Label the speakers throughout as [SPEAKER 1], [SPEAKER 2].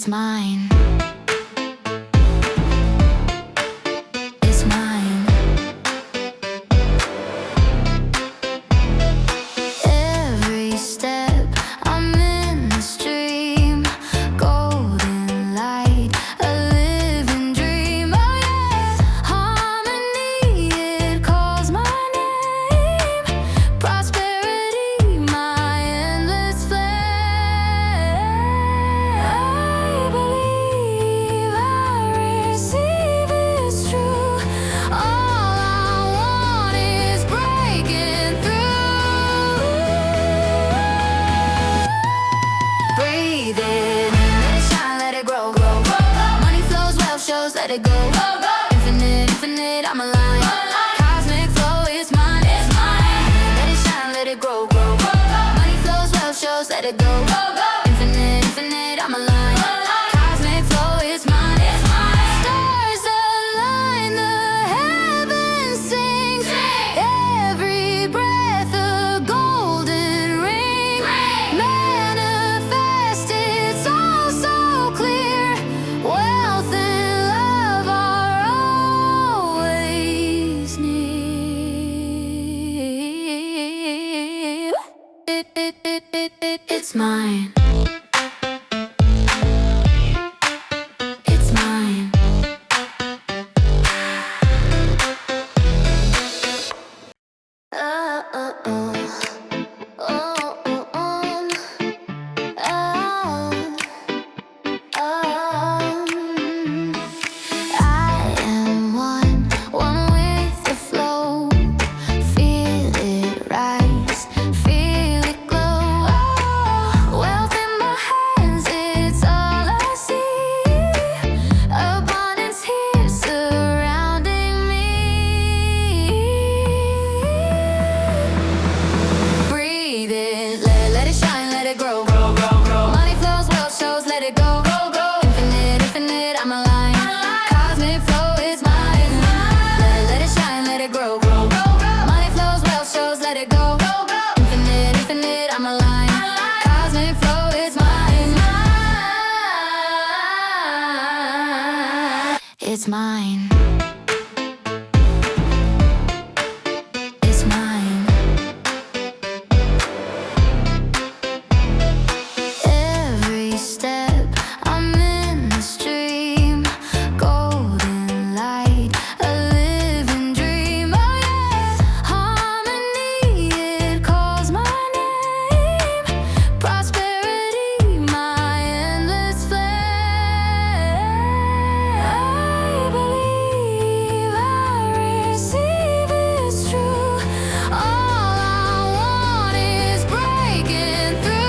[SPEAKER 1] It's mine. It's mine. Every step I'm in the stream, golden light, a living dream. Oh yeah, harmony, it calls my name. Prosperity, my endless flame. I believe I receive is true. All I want is breaking through. Breathe in, let it shine, let it grow, grow, grow. Money flows, wealth shows, let it go, go, go. Infinite, infinite, I'm alive. Cosmic flow is mine, it's mine. Let it shine, let it grow, grow, grow. Money flows, wealth shows, let it go, go, go. Infinite, infinite, I'm alive. Cosmic flow is mine, it's mine. Stars align, the heavens sing. Every breath a golden ring. Manifest, it's all so clear. Wealth and love are always near. It's mine. It's mine. Oh, oh, oh. Oh, oh, oh. I am one with the flow. Feel it rise, feel it glow. Wealth in my hands, it's all I see. Abundance here surrounding me. Breathe in, let it shine, let it grow. Grow, grow, grow. Money flows, wealth shows, let it go. Go, go. Infinite, infinite, I'm alive. Cosmic flow is mine. Let it shine, let it grow. Grow, grow, grow. Money flows, wealth shows, let it go. Go, go. Infinite, infinite, I'm alive. Cosmic flow is mine. It's mine. It's mine. Every step I'm in the stream, golden light, a living dream. Oh yeah, harmony, it calls my name. Prosperity, my endless flame. I believe I receive is true. All I want is breaking through.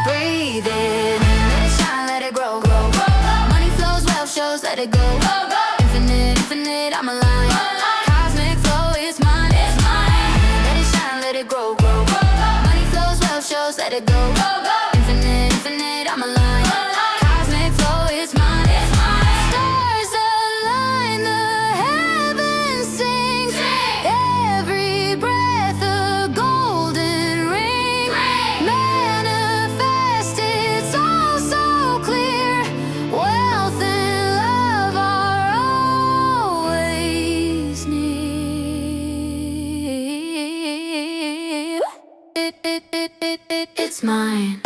[SPEAKER 1] Breathe in, let it shine, let it grow, grow, grow. Money flows, wealth shows, let it go, go, go. Infinite, infinite, I'm alive. Cosmic flow is mine, it's mine. Let it shine, let it grow, grow, grow. Money flows, wealth shows, let it go, go, go. Infinite, infinite, I'm alive. Cosmic flow is mine, it's mine. Stars align, the heavens sing. Every breath a golden ring. Manifest, it's all so clear. Wealth and love are always near. It's mine.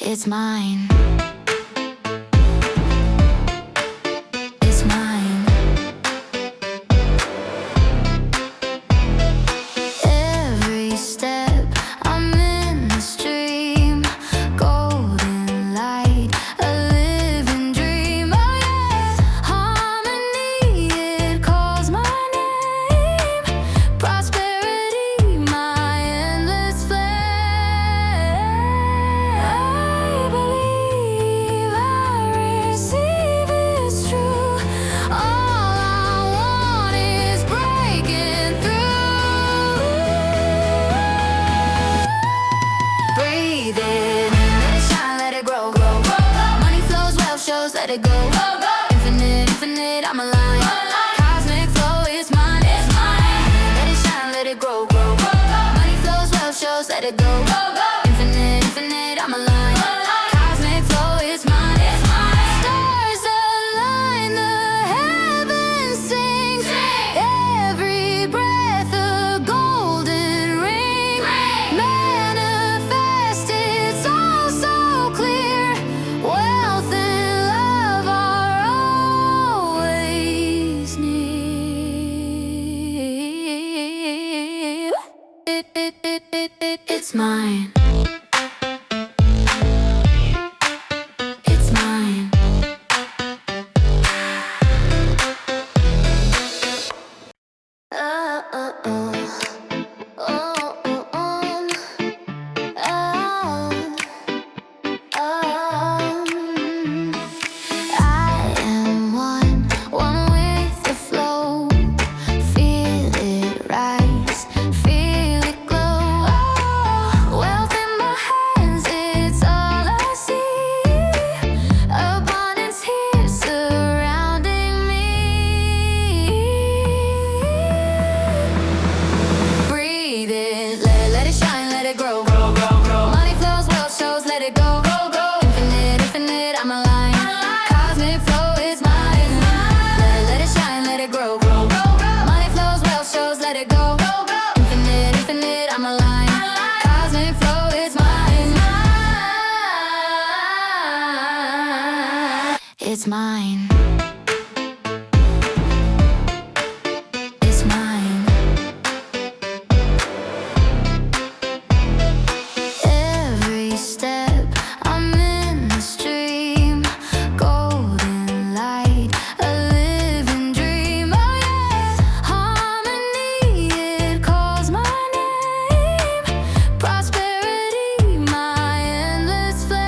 [SPEAKER 1] It's mine. It's mine. Every step I'm in the stream, golden light, a living dream. Oh yeah, harmony, it calls my name. Prosperity, my endless flame. I believe I receive is true. All I want is breaking through. Breathe in, let it shine, let it grow. Money flows, wealth shows, let it go. Infinite, infinite, I'm alive. Cosmic flow is mine. Let it shine, let it grow. Money flows, wealth shows, let it go. Infinite, infinite, I'm alive. Cosmic flow is mine. Stars align, the heavens sing. Every breath a golden ring. Manifest, it's all so clear. Wealth and love are always near. It's mine. It's mine. Oh, oh, oh. Oh, oh, oh. I am one with the flow. Feel it rise, feel it glow. Wealth in my hands, it's all I see. Abundance here surrounding me. Breathe in, let it shine, let it grow. Money flows, wealth shows, let it go. Infinite, infinite, I'm alive. Cosmic flow is mine. Let it shine, let it grow. Money flows, wealth shows, let it go. Infinite, infinite, I'm alive. Cosmic flow is mine. It's mine. It's mine. Every step I'm in the stream, golden light, a living dream. Oh yeah, harmony, it calls my name. Prosperity, my endless flame.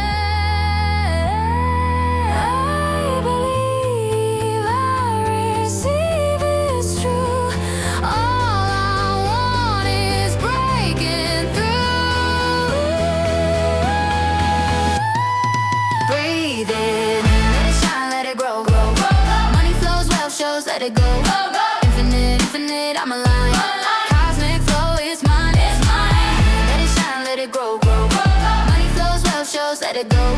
[SPEAKER 1] I believe I receive is true. All I want is breaking through. Breathe in, let it shine, let it grow. Money flows, wealth shows, let it go. Infinite, infinite, I'm alive. Cosmic flow is mine. Let it shine, let it grow. Money flows, wealth shows, let it go.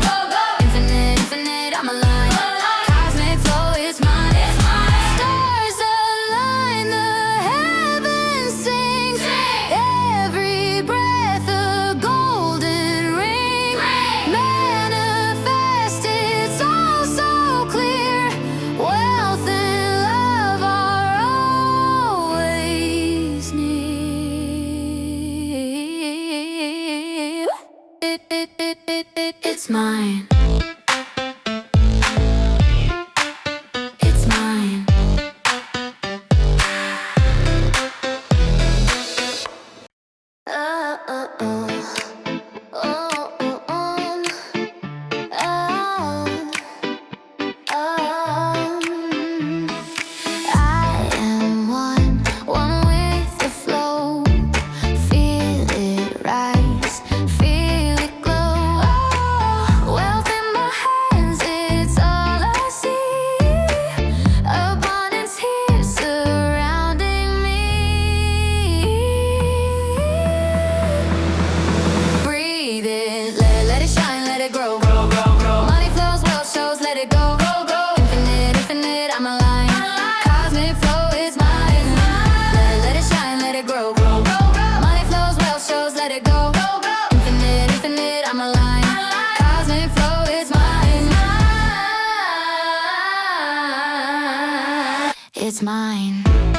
[SPEAKER 1] Infinite, infinite, I'm alive. Cosmic flow is mine. Stars align, the heavens sing. Every breath a golden ring. Manifest, it's all so clear. Wealth and love are always near. It's mine. It's mine. Oh, oh, oh. Oh, oh, oh. I am one with the flow. Feel it rise, feel it glow. Wealth in it's mine.